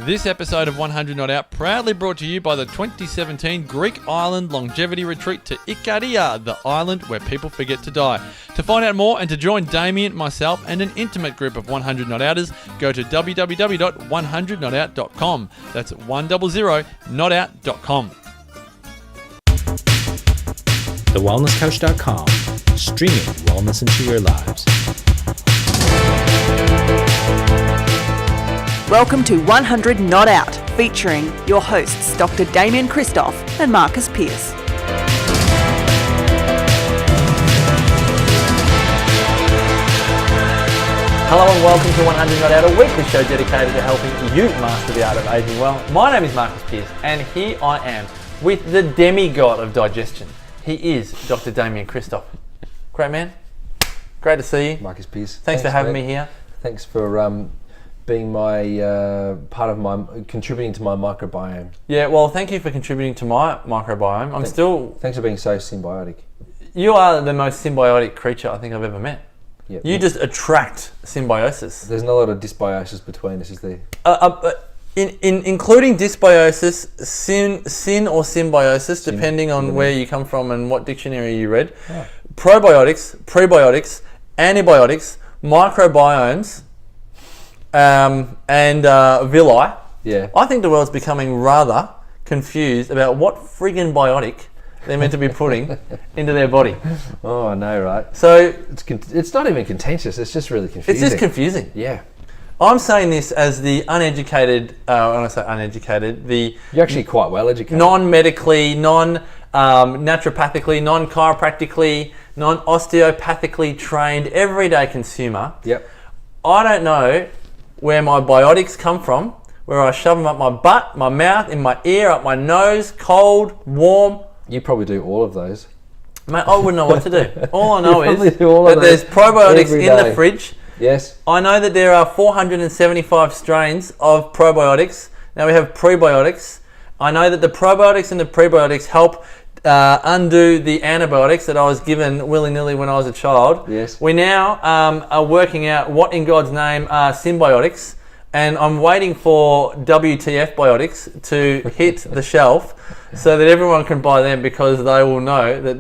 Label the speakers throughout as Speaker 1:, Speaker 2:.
Speaker 1: This episode of 100 Not Out proudly brought to you by the 2017 Greek Island Longevity Retreat to Ikaria, the island where people forget to die. To find out more and to join Damian, myself, and an intimate group of 100 Not Outers, go to www.100notout.com. That's 100notout.com.
Speaker 2: TheWellnessCouch.com, streaming wellness into your lives.
Speaker 3: Welcome to 100 Not Out, featuring your hosts Dr. Damian Kristof and Marcus Pearce.
Speaker 1: Hello and welcome to 100 Not Out, a weekly show dedicated to helping you master the art of aging well. My name is Marcus Pearce, and here I am with the demigod of digestion. He is Dr. Damian Kristof. Great man. Great to see you.
Speaker 4: Marcus Pearce.
Speaker 1: Thanks for having me here.
Speaker 4: Thanks for being my part of my contributing to my microbiome.
Speaker 1: Yeah, well, thank you for contributing to my microbiome.
Speaker 4: Thanks for being so symbiotic.
Speaker 1: You are the most symbiotic creature I think I've ever met.
Speaker 4: Yep.
Speaker 1: You just attract symbiosis.
Speaker 4: There's not a lot of dysbiosis between us, is there?
Speaker 1: Including dysbiosis, syn or symbiosis, depending on where you come from and what dictionary you read. Oh. Probiotics, prebiotics, antibiotics, microbiomes, and villi.
Speaker 4: Yeah.
Speaker 1: I think the world's becoming rather confused about what friggin' biotic they're meant to be putting into their body.
Speaker 4: Oh, I know, right?
Speaker 1: So
Speaker 4: it's not even contentious. It's just really confusing.
Speaker 1: It's just confusing.
Speaker 4: Yeah.
Speaker 1: I'm saying this as the uneducated. When I say uneducated,
Speaker 4: you're actually quite well educated.
Speaker 1: Non-medically, non-naturopathically, non-chiropractically, non-osteopathically trained everyday consumer.
Speaker 4: Yep.
Speaker 1: I don't know where my biotics come from, where I shove them up my butt, my mouth, in my ear, up my nose, cold, warm.
Speaker 4: You probably do all of those.
Speaker 1: Mate, I wouldn't know what to do. All I know is
Speaker 4: that
Speaker 1: there's probiotics in the fridge.
Speaker 4: Yes.
Speaker 1: I know that there are 475 strains of probiotics. Now we have prebiotics. I know that the probiotics and the prebiotics help undo the antibiotics that I was given willy-nilly when I was a child.
Speaker 4: Yes.
Speaker 1: We now are working out what in God's name are symbiotics, and I'm waiting for WTF biotics to hit the shelf so that everyone can buy them, because they will know that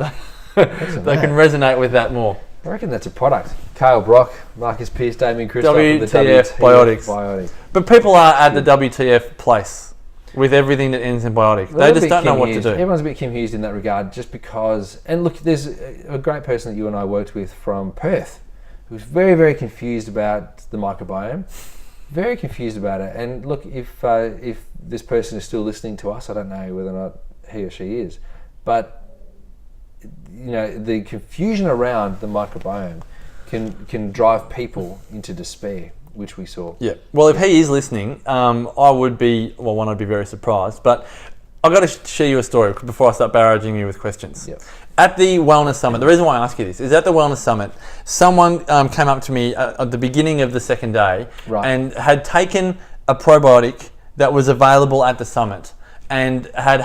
Speaker 1: they can resonate with that more.
Speaker 4: I reckon that's a product. Kyle Brock, Marcus Pearce, Damian Kristof,
Speaker 1: WTF biotics. But people are at the WTF place with everything that ends in biotic. They just don't know what to do.
Speaker 4: Everyone's a bit confused in that regard, just because. And look, there's a great person that you and I worked with from Perth who was very, very confused about the microbiome. Very confused about it. And look, if this person is still listening to us, I don't know whether or not he or she is, but you know, the confusion around the microbiome can drive people into despair, which we saw.
Speaker 1: Yeah. Well, if he is listening, I'd be very surprised. But I've got to share you a story before I start barraging you with questions.
Speaker 4: Yep.
Speaker 1: At the Wellness Summit, the reason why I ask you this is at the Wellness Summit, someone came up to me at the beginning of the second day,
Speaker 4: right,
Speaker 1: and had taken a probiotic that was available at the summit and had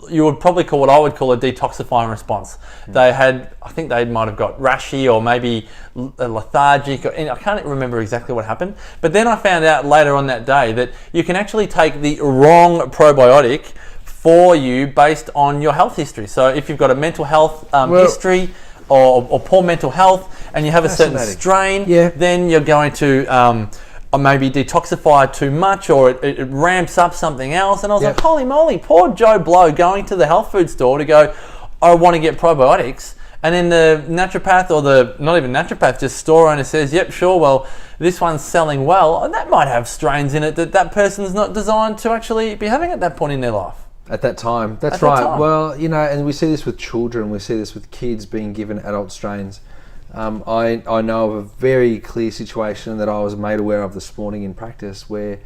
Speaker 1: you would probably call what I would call a detoxifying response. I think they might have got rashy or maybe lethargic, I can't remember exactly what happened. But then I found out later on that day that you can actually take the wrong probiotic for you based on your health history. So if you've got a mental health history or poor mental health and you have a certain strain, then you're going to or maybe detoxify too much, or it ramps up something else. And I was like, holy moly, poor Joe Blow going to the health food store to go, I want to get probiotics. And then the naturopath, or not even naturopath, just store owner says, yep, sure, well, this one's selling well. And that might have strains in it that person's not designed to actually be having at that point in their life.
Speaker 4: At that time, that's right. Well, you know, and we see this with children, we see this with kids being given adult strains. I know of a very clear situation that I was made aware of this morning in practice, where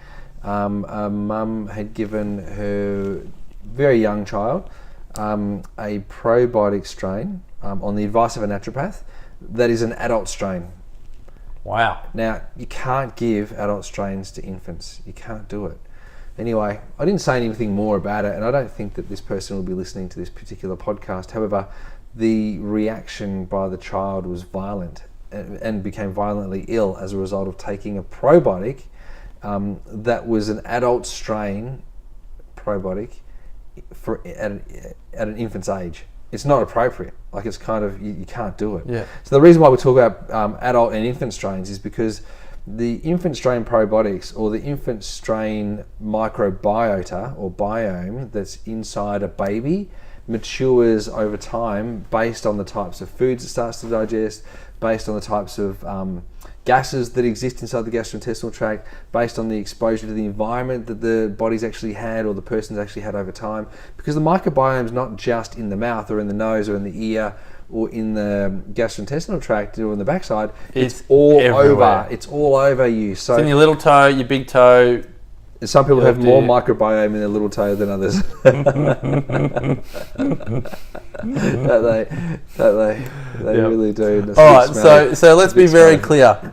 Speaker 4: a mum had given her very young child a probiotic strain on the advice of a naturopath that is an adult strain.
Speaker 1: Wow.
Speaker 4: Now, you can't give adult strains to infants. You can't do it. Anyway, I didn't say anything more about it, and I don't think that this person will be listening to this particular podcast. However, the reaction by the child was violent and became violently ill as a result of taking a probiotic that was an adult strain probiotic at an infant's age. It's not appropriate. Like, it's kind of, you can't do it.
Speaker 1: Yeah.
Speaker 4: So the reason why we talk about adult and infant strains is because the infant strain probiotics, or the infant strain microbiota or biome that's inside a baby, matures over time based on the types of foods it starts to digest, based on the types of gases that exist inside the gastrointestinal tract, based on the exposure to the environment that the body's actually had or the person's actually had over time. Because the microbiome's not just in the mouth or in the nose or in the ear or in the gastrointestinal tract or in the backside. It's all
Speaker 1: everywhere.
Speaker 4: over. It's all over you. So
Speaker 1: It's in your little toe, your big toe.
Speaker 4: some people have more microbiome in their little toe than others. They really do.
Speaker 1: All right, so let's be very clear.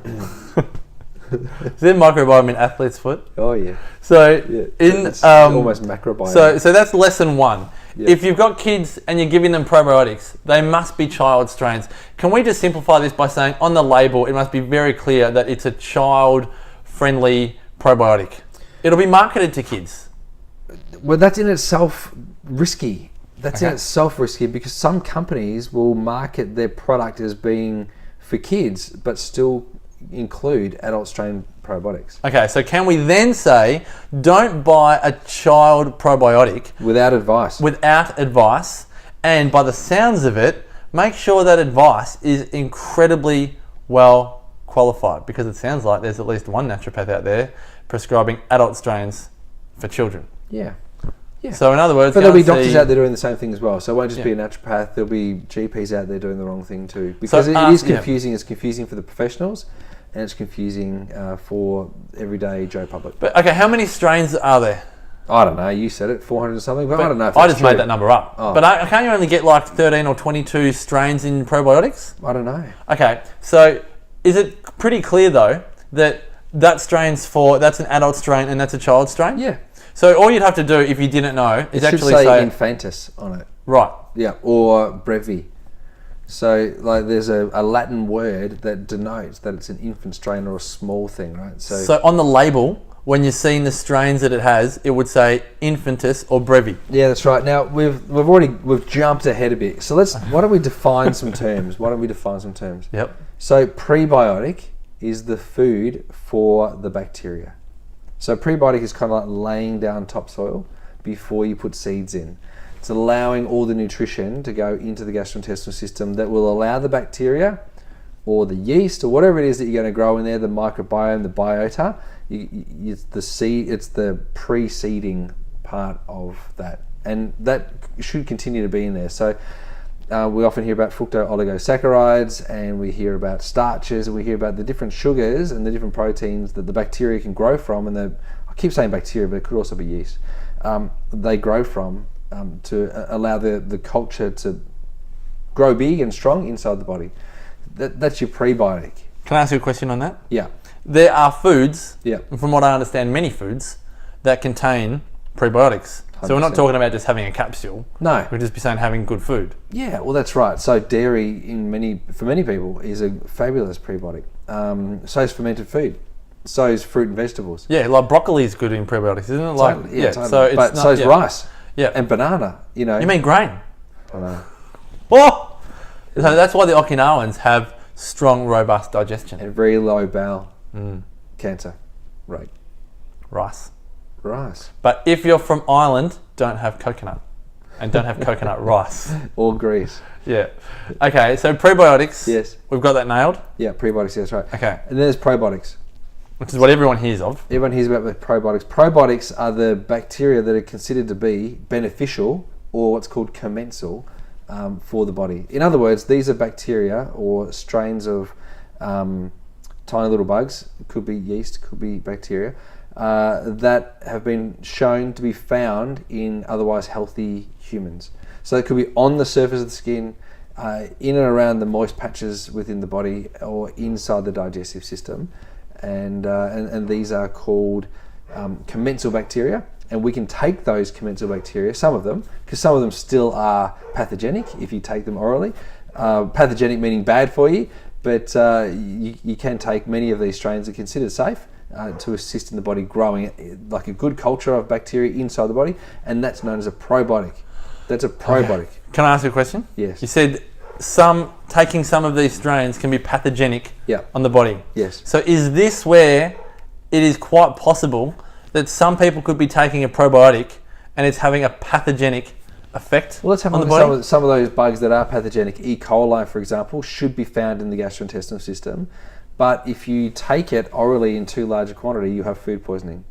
Speaker 1: Is there microbiome in athlete's foot?
Speaker 4: Oh yeah.
Speaker 1: So
Speaker 4: It's almost macrobiome.
Speaker 1: So that's lesson one.
Speaker 4: Yeah.
Speaker 1: If you've got kids and you're giving them probiotics, they must be child strains. Can we just simplify this by saying on the label it must be very clear that it's a child-friendly probiotic? It'll be marketed to kids.
Speaker 4: Well, that's in itself risky. That's in itself risky because some companies will market their product as being for kids, but still include adult strain probiotics.
Speaker 1: Okay, so can we then say, don't buy a child probiotic
Speaker 4: Without advice, and by the sounds of it, make sure that advice is incredibly well qualified, because it sounds like there's at least one naturopath out there prescribing adult strains for children. Yeah.
Speaker 1: So in other words,
Speaker 4: but there'll be doctors out there doing the same thing as well. So it won't just be a naturopath. There'll be GPs out there doing the wrong thing too, because it is confusing. It's confusing for the professionals, and it's confusing for everyday Joe public.
Speaker 1: But okay, how many strains are there?
Speaker 4: I don't know. You said it, 400 or something. But I don't know if
Speaker 1: I
Speaker 4: that's
Speaker 1: just
Speaker 4: true.
Speaker 1: made that number up.
Speaker 4: Oh.
Speaker 1: But can't you only get like 13 or 22 strains in probiotics?
Speaker 4: I don't know.
Speaker 1: Okay, so is it pretty clear though that that's an adult strain and that's a child strain?
Speaker 4: Yeah.
Speaker 1: So all you'd have to do if you didn't know is
Speaker 4: It should
Speaker 1: actually
Speaker 4: say infantis on it.
Speaker 1: right.
Speaker 4: Yeah, or brevi. So like there's a Latin word that denotes that it's an infant strain or a small thing, right?
Speaker 1: So on the label, when you're seeing the strains that it has, it would say infantis or brevi.
Speaker 4: yeah, that's right. Now we've jumped ahead a bit. So why don't we define some terms?
Speaker 1: Yep.
Speaker 4: So prebiotic is the food for the bacteria. So prebiotic is kind of like laying down topsoil before you put seeds in. It's allowing all the nutrition to go into the gastrointestinal system that will allow the bacteria or the yeast or whatever it is that you're going to grow in there, the microbiome, the biota, it's the seed, it's the pre-seeding part of that. And that should continue to be in there. So we often hear about fructooligosaccharides, and we hear about starches, and we hear about the different sugars and the different proteins that the bacteria can grow from. And I keep saying bacteria, but it could also be yeast. They grow from to allow the culture to grow big and strong inside the body. That's your prebiotic.
Speaker 1: Can I ask you a question on that?
Speaker 4: Yeah.
Speaker 1: There are foods,
Speaker 4: Yeah.
Speaker 1: from what I understand, many foods that contain prebiotics. So we're not
Speaker 4: 100%.
Speaker 1: talking about just having a capsule.
Speaker 4: No.
Speaker 1: We'd just be saying having good food.
Speaker 4: Yeah, well, that's right. So dairy, for many people, is a fabulous prebiotic. So is fermented food. So is fruit and vegetables.
Speaker 1: Yeah, like broccoli is good in prebiotics, isn't it? Like,
Speaker 4: Totally,
Speaker 1: yeah.
Speaker 4: totally.
Speaker 1: So it's
Speaker 4: but
Speaker 1: not,
Speaker 4: so is rice.
Speaker 1: Yeah.
Speaker 4: And banana. You know.
Speaker 1: You mean grain?
Speaker 4: I know.
Speaker 1: Oh! So that's why the Okinawans have strong, robust digestion.
Speaker 4: And very low bowel cancer rate.
Speaker 1: Rice.
Speaker 4: But
Speaker 1: if you're from Ireland, don't have coconut. And don't have coconut rice.
Speaker 4: Or Greece.
Speaker 1: Yeah. Okay, so prebiotics.
Speaker 4: Yes.
Speaker 1: We've got that nailed.
Speaker 4: Yeah, prebiotics, that's right.
Speaker 1: Okay.
Speaker 4: And then there's probiotics.
Speaker 1: Which is what everyone hears of.
Speaker 4: Everyone hears about the probiotics. Probiotics are the bacteria that are considered to be beneficial, or what's called commensal, for the body. In other words, these are bacteria or strains of tiny little bugs, it could be yeast, could be bacteria, that have been shown to be found in otherwise healthy humans. So it could be on the surface of the skin, in and around the moist patches within the body, or inside the digestive system. And these are called commensal bacteria, and we can take those commensal bacteria, some of them, because some of them still are pathogenic if you take them orally. Pathogenic meaning bad for you, but you can take many of these strains that are considered safe, to assist in the body growing, like a good culture of bacteria inside the body, and that's known as a probiotic. That's a probiotic.
Speaker 1: Okay. Can I ask you a question?
Speaker 4: Yes.
Speaker 1: You said taking some of these strains can be pathogenic on the body.
Speaker 4: Yes.
Speaker 1: So is this where it is quite possible that some people could be taking a probiotic and it's having a pathogenic effect
Speaker 4: Well, let's have a
Speaker 1: on the
Speaker 4: look at
Speaker 1: body?
Speaker 4: some of those bugs that are pathogenic. E. coli, for example, should be found in the gastrointestinal system, but if you take it orally in too large a quantity, you have food poisoning.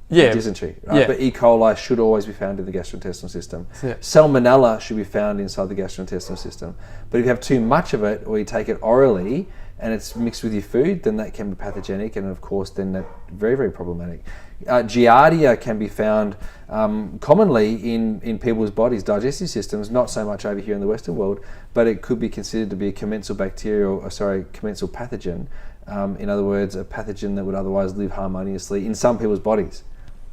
Speaker 1: Yeah.
Speaker 4: Dysentery, right?
Speaker 1: Yeah.
Speaker 4: But E. coli should always be found in the gastrointestinal system.
Speaker 1: Yeah.
Speaker 4: Salmonella should be found inside the gastrointestinal system. But if you have too much of it, or you take it orally and it's mixed with your food, then that can be pathogenic, and of course then that's very, very problematic. Giardia can be found commonly in people's bodies, digestive systems, not so much over here in the Western world, but it could be considered to be a commensal commensal pathogen. In other words, a pathogen that would otherwise live harmoniously in some people's bodies.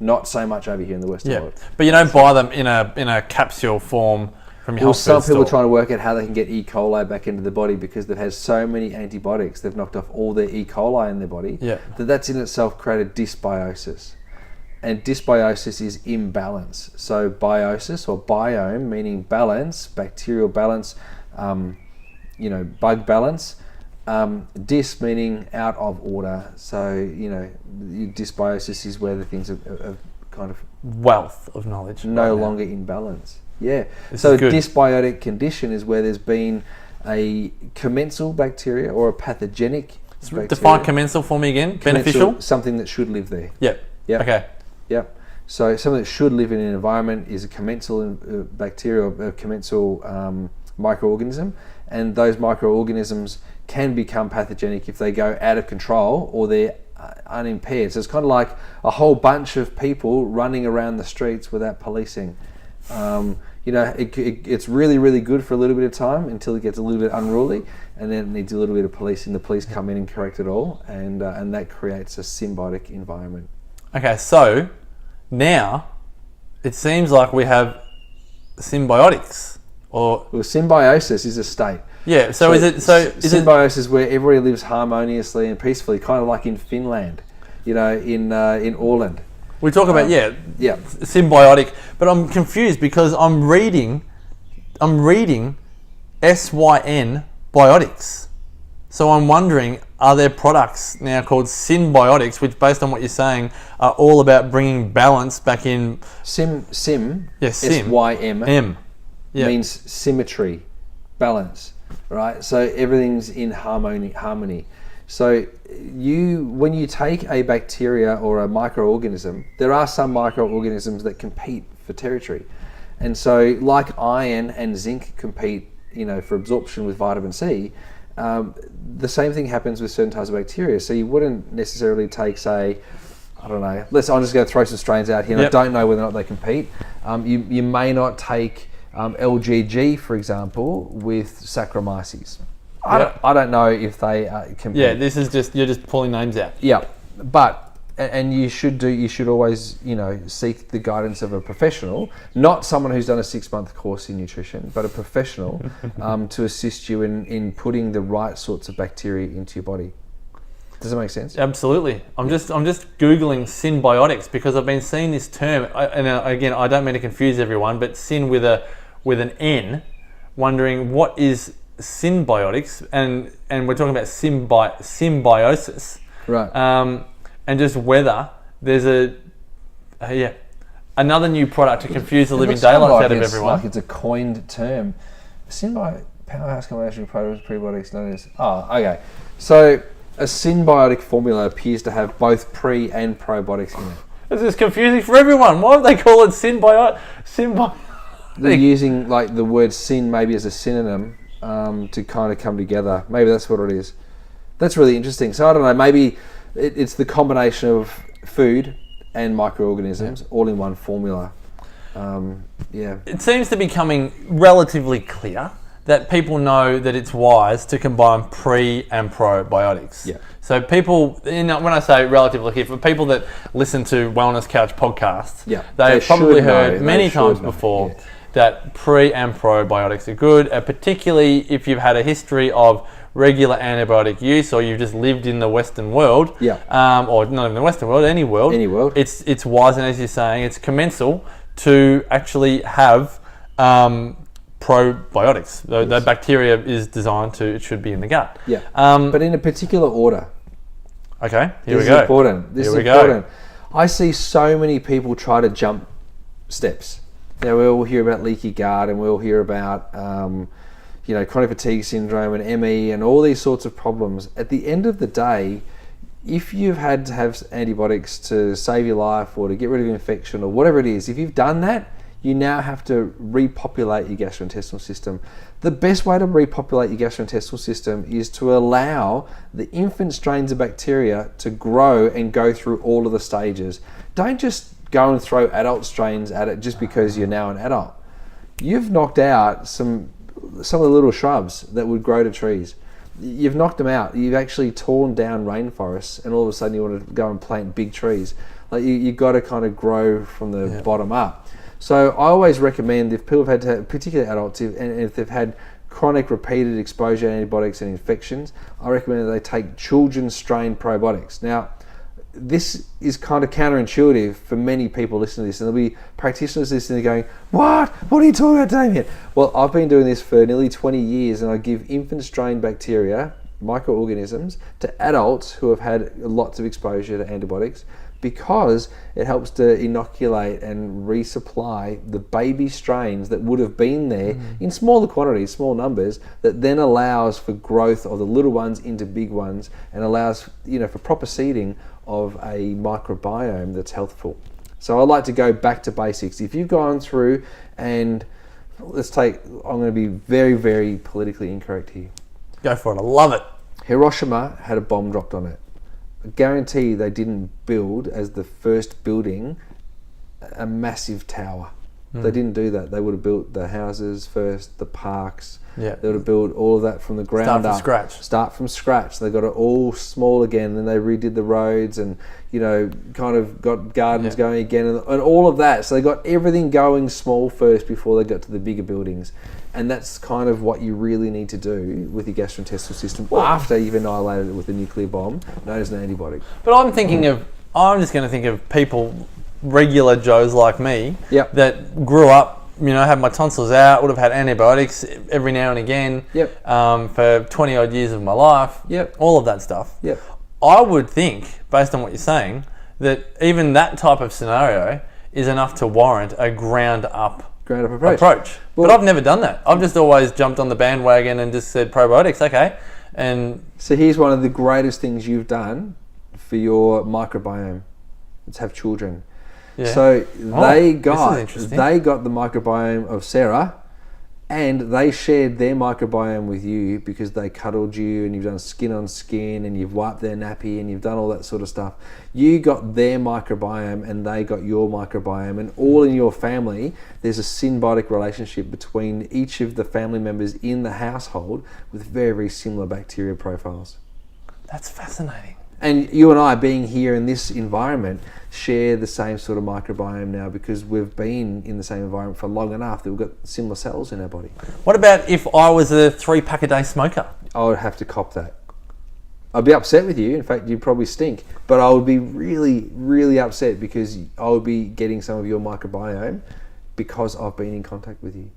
Speaker 4: Not so much over here in the Western world.
Speaker 1: But you don't buy them in a capsule form from your health
Speaker 4: Some
Speaker 1: food
Speaker 4: people are
Speaker 1: store.
Speaker 4: trying to work out how they can get E. coli back into the body because they've had so many antibiotics, they've knocked off all their E. coli in their body, that's in itself created dysbiosis. And dysbiosis is imbalance. So biosis, or biome, meaning balance, bacterial balance, bug balance. Dys meaning out of order. So, dysbiosis is where the things are kind of
Speaker 1: Wealth of knowledge.
Speaker 4: no
Speaker 1: right now.
Speaker 4: longer in balance. Yeah.
Speaker 1: This
Speaker 4: So
Speaker 1: is good.
Speaker 4: dysbiotic condition is where there's been a commensal bacteria or a pathogenic bacteria.
Speaker 1: Define commensal for me again. Beneficial?
Speaker 4: Commensal, something that should live there.
Speaker 1: Yep.
Speaker 4: Yep.
Speaker 1: Okay.
Speaker 4: Yep. So something that should live in an environment is a commensal bacteria, or a commensal microorganism, and those microorganisms can become pathogenic if they go out of control or they're unimpaired. So it's kind of like a whole bunch of people running around the streets without policing. It's really, really good for a little bit of time until it gets a little bit unruly, and then it needs a little bit of policing. The police come in and correct it all, and that creates a symbiotic environment.
Speaker 1: Okay, so now it seems like we have symbiotics, or
Speaker 4: Well, symbiosis is a state.
Speaker 1: yeah. So is it
Speaker 4: symbiosis where everybody lives harmoniously and peacefully, kind of like in Finland, in Åland.
Speaker 1: we talk about
Speaker 4: Yeah.
Speaker 1: symbiotic, but I'm confused because I'm reading SYN biotics. So I'm wondering, are there products now called Synbiotics, which, based on what you're saying, are all about bringing balance back in?
Speaker 4: Sim.
Speaker 1: Yes, sim.
Speaker 4: SYM.
Speaker 1: M. Yeah.
Speaker 4: Means symmetry, balance, right? So everything's in harmony. So when you take a bacteria or a microorganism, there are some microorganisms that compete for territory. And so like iron and zinc compete, for absorption with vitamin C, the same thing happens with certain types of bacteria. So you wouldn't necessarily take, say, I don't know, I'm just going to throw some strains out here, and I don't know whether or not they compete. You may not take LGG, for example, with Saccharomyces. I don't know if they compete.
Speaker 1: Yeah, this is you're just pulling names out.
Speaker 4: Yeah, but and you should always seek the guidance of a professional, not someone who's done a 6-month course in nutrition, but a professional to assist you in putting the right sorts of bacteria into your body. Does that make sense?
Speaker 1: Absolutely. I'm just googling Synbiotics because I've been seeing this term, and again, I don't mean to confuse everyone, but syn with an N, wondering what is Synbiotics, and we're talking about symbiosis,
Speaker 4: Right.
Speaker 1: and just whether there's another new product to confuse the living daylights out of everyone.
Speaker 4: Like it's a coined term. Symbiotic powerhouse combination of prebiotics known as. Oh, okay. So a symbiotic formula appears to have both pre and probiotics in it.
Speaker 1: This is confusing for everyone. Why do they call it Synbiotic?
Speaker 4: They're using like the word syn maybe as a synonym to kind of come together. Maybe that's what it is. That's really interesting. So I don't know, maybe it's the combination of food and microorganisms all in one formula.
Speaker 1: It seems to be becoming relatively clear that people know that it's wise to combine pre and probiotics.
Speaker 4: Yeah.
Speaker 1: So people, when I say relatively clear, for people that listen to Wellness Couch podcasts, they've probably heard many times before that pre and probiotics are good, particularly if you've had a history of regular antibiotic use, or you've just lived in the Western world, or not even the Western world, any world, it's wise, and as you're saying, it's commensal to actually have probiotics. The bacteria is designed to, it should be in the gut.
Speaker 4: Yeah. But in a particular order.
Speaker 1: Okay, here we
Speaker 4: This
Speaker 1: go.
Speaker 4: is important. This is important. I see so many people try to jump steps. Now, we all hear about leaky gut, and we all hear about chronic fatigue syndrome and ME and all these sorts of problems. At the end of the day, if you've had to have antibiotics to save your life or to get rid of infection or whatever it is, if you've done that, you now have to repopulate your gastrointestinal system. The best way to repopulate your gastrointestinal system is to allow the infant strains of bacteria to grow and go through all of the stages. Don't just go and throw adult strains at it just because you're now an adult. You've knocked out some of the little shrubs that would grow to trees. You've knocked them out. You've actually torn down rainforests, and all of a sudden you want to go and plant big trees. Like you've got to kind of grow from the bottom up. So I always recommend, if people have had to have, particularly adults, and if they've had chronic repeated exposure to antibiotics and infections, I recommend that they take children's strain probiotics. Now, this is kind of counterintuitive for many people listening to this, and there'll be practitioners listening going, what are you talking about, Damian? Well, I've been doing this for nearly 20 years, and I give infant strain bacteria, microorganisms, to adults who have had lots of exposure to antibiotics, because it helps to inoculate and resupply the baby strains that would have been there in smaller quantities, small numbers, that then allows for growth of the little ones into big ones, and allows for proper seeding of a microbiome that's healthful. So I like to go back to basics. If you've gone through, and I'm going to be very, very politically incorrect here.
Speaker 1: Go for it, I love it.
Speaker 4: Hiroshima had a bomb dropped on it. I guarantee they didn't build, as the first building, a massive tower. They didn't do that. They would have built the houses first, the parks.
Speaker 1: Yeah.
Speaker 4: They would have built all of that from the ground up. Start from scratch. They got it all small again. Then they redid the roads and, kind of got gardens going again and all of that. So they got everything going small first before they got to the bigger buildings. And that's kind of what you really need to do with your gastrointestinal system after you've annihilated it with a nuclear bomb, known as an antibiotic.
Speaker 1: But I'm just going to think of people, regular Joes like me, that grew up, had my tonsils out, would have had antibiotics every now and again for 20 odd years of my life, all of that stuff. I would think, based on what you're saying, that even that type of scenario is enough to warrant a ground up approach. But I've never done that. I've just always jumped on the bandwagon and just said probiotics, okay. And
Speaker 4: so here's one of the greatest things you've done for your microbiome. It's have children. Yeah. So they got the microbiome of Sarah, and they shared their microbiome with you because they cuddled you, and you've done skin on skin, and you've wiped their nappy, and you've done all that sort of stuff. You got their microbiome, and they got your microbiome, and all in your family, there's a symbiotic relationship between each of the family members in the household with very, very similar bacteria profiles.
Speaker 1: That's fascinating.
Speaker 4: And you and I, being here in this environment, share the same sort of microbiome now because we've been in the same environment for long enough that we've got similar cells in our body.
Speaker 1: What about if I was a 3-pack-a-day smoker?
Speaker 4: I would have to cop that. I'd be upset with you. In fact, you'd probably stink. But I would be really, really upset because I would be getting some of your microbiome because I've been in contact with you.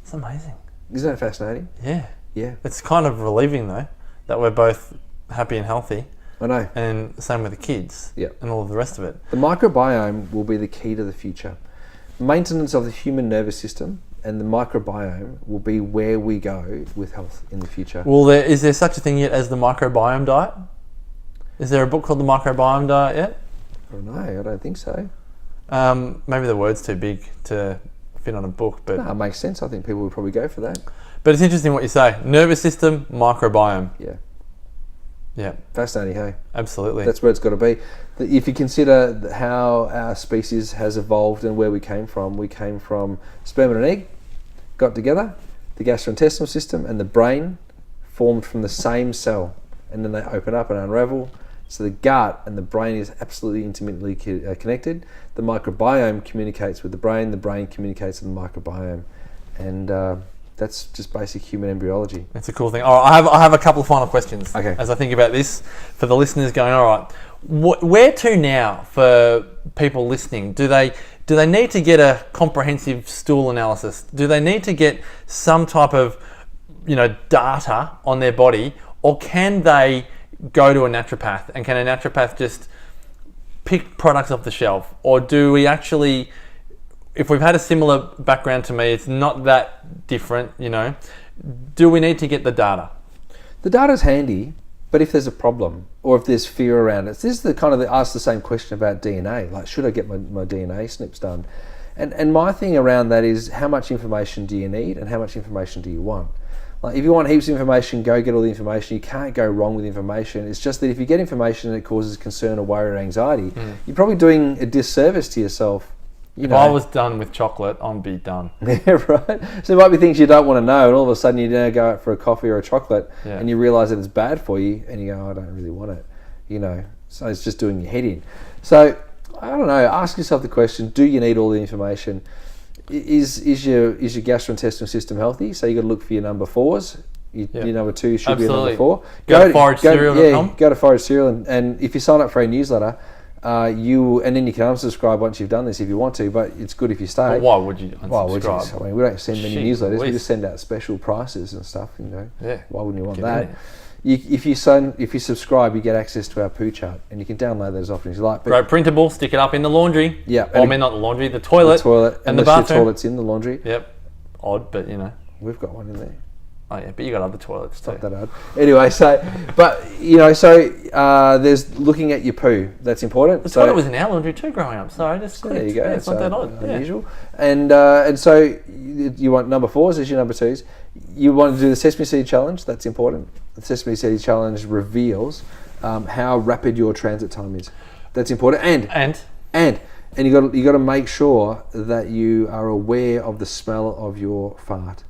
Speaker 1: It's amazing.
Speaker 4: Isn't that fascinating?
Speaker 1: Yeah.
Speaker 4: Yeah.
Speaker 1: It's kind of relieving, though, that we're both happy and healthy.
Speaker 4: I know.
Speaker 1: And same with the kids and all of the rest of it.
Speaker 4: The microbiome will be the key to the future. Maintenance of the human nervous system and the microbiome will be where we go with health in the future.
Speaker 1: Well, is there such a thing yet as the microbiome diet? Is there a book called the microbiome diet yet?
Speaker 4: I don't know. I don't think so.
Speaker 1: Maybe the word's too big to fit on a book. But
Speaker 4: no, it makes sense. I think people would probably go for that.
Speaker 1: But it's interesting what you say. Nervous system, microbiome.
Speaker 4: Yeah.
Speaker 1: Yeah.
Speaker 4: Fascinating, hey?
Speaker 1: Absolutely.
Speaker 4: That's where it's got to be. If you consider how our species has evolved and where we came from sperm and an egg, got together, the gastrointestinal system and the brain formed from the same cell, and then they open up and unravel. So the gut and the brain is absolutely intimately connected. The microbiome communicates with the brain communicates with the microbiome. And that's just basic human embryology.
Speaker 1: It's a cool thing. All right, I have a couple of final questions.
Speaker 4: Okay.
Speaker 1: As I think about this, for the listeners going, all right, where to now for people listening? Do they need to get a comprehensive stool analysis? Do they need to get some type of, data on their body, or can they go to a naturopath, and can a naturopath just pick products off the shelf? Or do we actually, if we've had a similar background to me, it's not that different, do we need to get the data?
Speaker 4: The data's handy, but if there's a problem or if there's fear around it, this is the kind of ask the same question about DNA, like should I get my DNA snips done? And my thing around that is, how much information do you need and how much information do you want? Like, if you want heaps of information, go get all the information. You can't go wrong with information. It's just that if you get information and it causes concern or worry or anxiety, you're probably doing a disservice to yourself.
Speaker 1: If I was done with chocolate, I'd be done.
Speaker 4: Yeah, right. So there might be things you don't want to know, and all of a sudden you now go out for a coffee or a chocolate, and you realise that it's bad for you, and you go, I don't really want it. So it's just doing your head in. So I don't know. Ask yourself the question: do you need all the information? Is your gastrointestinal system healthy? So you got to look for your number 4s. Your number 2 should be a number 4.
Speaker 1: Go to foragecereal.com.
Speaker 4: Go to Forage Cereal, and if you sign up for a newsletter, and then you can unsubscribe once you've done this if you want to. But it's good if you stay.
Speaker 1: But why would you unsubscribe?
Speaker 4: I mean, we don't send many newsletters. We just send out special prices and stuff.
Speaker 1: Yeah.
Speaker 4: Why wouldn't you want that? If you subscribe, you get access to our poo chart, and you can download those often as you like.
Speaker 1: Great printable, stick it up in the laundry.
Speaker 4: Yeah.
Speaker 1: Not the laundry, the toilet. And the bathroom.
Speaker 4: Your toilet's in the laundry.
Speaker 1: Yep. Odd, but
Speaker 4: We've got one in there.
Speaker 1: Oh yeah, but you got other toilets too.
Speaker 4: Not that odd. Anyway, there's looking at your poo. That's important.
Speaker 1: The toilet was in our laundry too growing up, so I just
Speaker 4: there you go.
Speaker 1: Yeah, it's not that odd.
Speaker 4: Unusual. Yeah. And so you want number 4s as your number 2s. You want to do the Sesame Seed Challenge. That's important. The Sesame Seed Challenge reveals how rapid your transit time is. That's important. And you got to make sure that you are aware of the smell of your fart.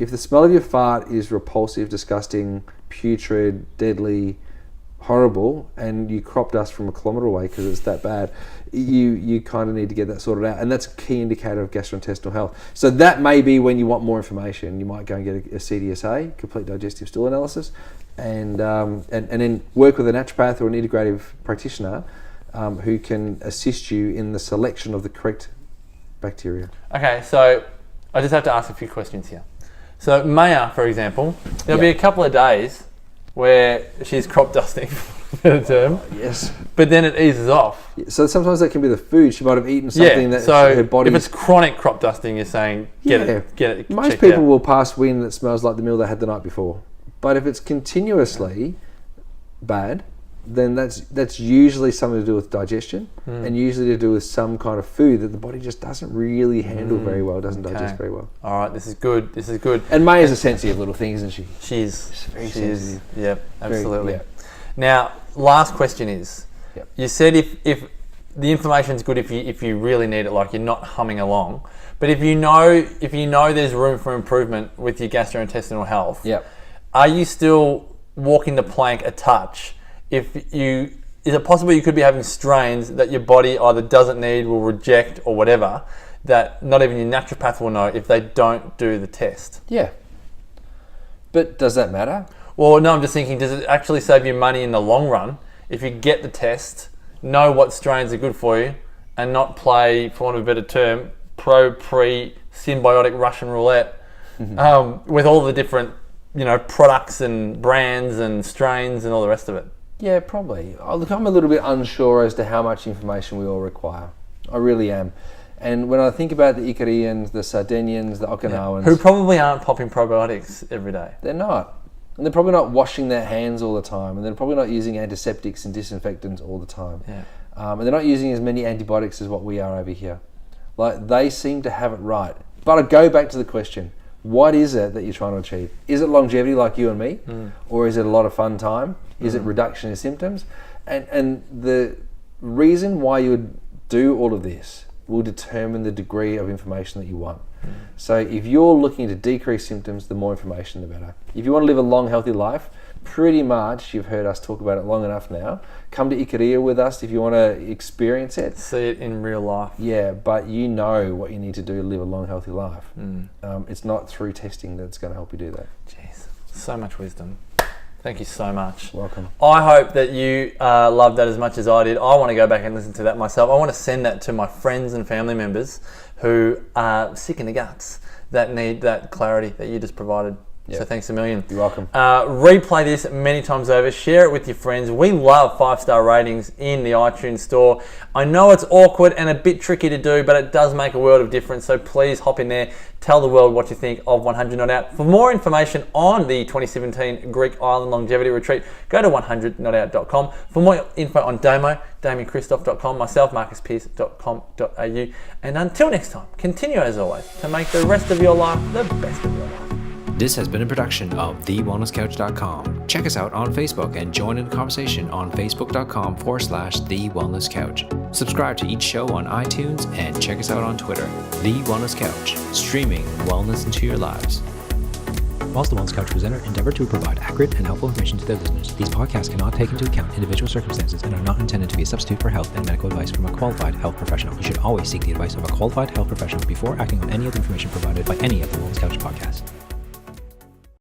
Speaker 4: If the smell of your fart is repulsive, disgusting, putrid, deadly, horrible, and you crop dust from a kilometre away because it's that bad, you kind of need to get that sorted out, and that's a key indicator of gastrointestinal health. So that may be when you want more information. You might go and get a CDSA, complete digestive stool analysis, and then work with a naturopath or an integrative practitioner who can assist you in the selection of the correct bacteria.
Speaker 1: Okay, so I just have to ask a few questions here. So Maya, for example, there'll be a couple of days where she's crop dusting, for the term.
Speaker 4: Yes.
Speaker 1: But then it eases off.
Speaker 4: So sometimes that can be the food. She might have eaten something that her body...
Speaker 1: if it's chronic crop dusting, you're saying get it
Speaker 4: Most people will pass wind that smells like the meal they had the night before. But if it's continuously bad, then that's usually something to do with digestion and usually to do with some kind of food that the body just doesn't really handle very well, doesn't digest very well.
Speaker 1: All right, this is good.
Speaker 4: And Maya's a sensitive little thing, isn't she?
Speaker 1: She's
Speaker 4: very sensitive.
Speaker 1: Yep, absolutely.
Speaker 4: Very,
Speaker 1: Now, last question is, you said if the information's good if you really need it, like you're not humming along, but if you know there's room for improvement with your gastrointestinal health, are you still walking the plank a touch? Is it possible you could be having strains that your body either doesn't need, will reject, or whatever, that not even your naturopath will know if they don't do the test?
Speaker 4: Yeah. But does that matter?
Speaker 1: Well, no, I'm just thinking, does it actually save you money in the long run if you get the test, know what strains are good for you, and not play, for want of a better term, symbiotic Russian roulette with all the different products and brands and strains and all the rest of it?
Speaker 4: Yeah, probably. Look, I'm a little bit unsure as to how much information we all require. I really am. And when I think about the Icarians, the Sardinians, the Okinawans...
Speaker 1: who probably aren't popping probiotics every day.
Speaker 4: They're not. And they're probably not washing their hands all the time. And they're probably not using antiseptics and disinfectants all the time.
Speaker 1: Yeah.
Speaker 4: And they're not using as many antibiotics as what we are over here. Like, they seem to have it right. But I go back to the question, what is it that you're trying to achieve? Is it longevity like you and me? Or is it a lot of fun time? Is it reduction in symptoms? And the reason why you would do all of this will determine the degree of information that you want. So if you're looking to decrease symptoms, the more information, the better. If you want to live a long, healthy life, pretty much you've heard us talk about it long enough now. Come to Ikaria with us if you want to experience it.
Speaker 1: See it in real life.
Speaker 4: Yeah, but you know what you need to do to live a long, healthy life. It's not through testing that's going to help you do that.
Speaker 1: Jeez, so much wisdom. Thank you so much.
Speaker 4: Welcome.
Speaker 1: I hope that you loved that as much as I did. I want to go back and listen to that myself. I want to send that to my friends and family members who are sick in the guts that need that clarity that you just provided.
Speaker 4: Yep.
Speaker 1: So thanks a million.
Speaker 4: You're welcome.
Speaker 1: Replay this many times over. Share it with your friends. We love 5-star ratings in the iTunes store. I know it's awkward and a bit tricky to do, but it does make a world of difference. So please hop in there. Tell the world what you think of 100 Not Out. For more information on the 2017 Greek Island Longevity Retreat, go to 100notout.com. For more info on Damo, DamianKristof.com, myself, MarcusPearce.com.au. And until next time, continue as always to make the rest of your life the best of your life.
Speaker 2: This has been a production of TheWellnessCouch.com. Check us out on Facebook and join in the conversation on Facebook.com/The Wellness Couch. Subscribe to each show on iTunes and check us out on Twitter. The Wellness Couch, streaming wellness into your lives. Whilst the Wellness Couch presenter endeavor to provide accurate and helpful information to their listeners, these podcasts cannot take into account individual circumstances and are not intended to be a substitute for health and medical advice from a qualified health professional. You should always seek the advice of a qualified health professional before acting on any of the information provided by any of the Wellness Couch podcasts.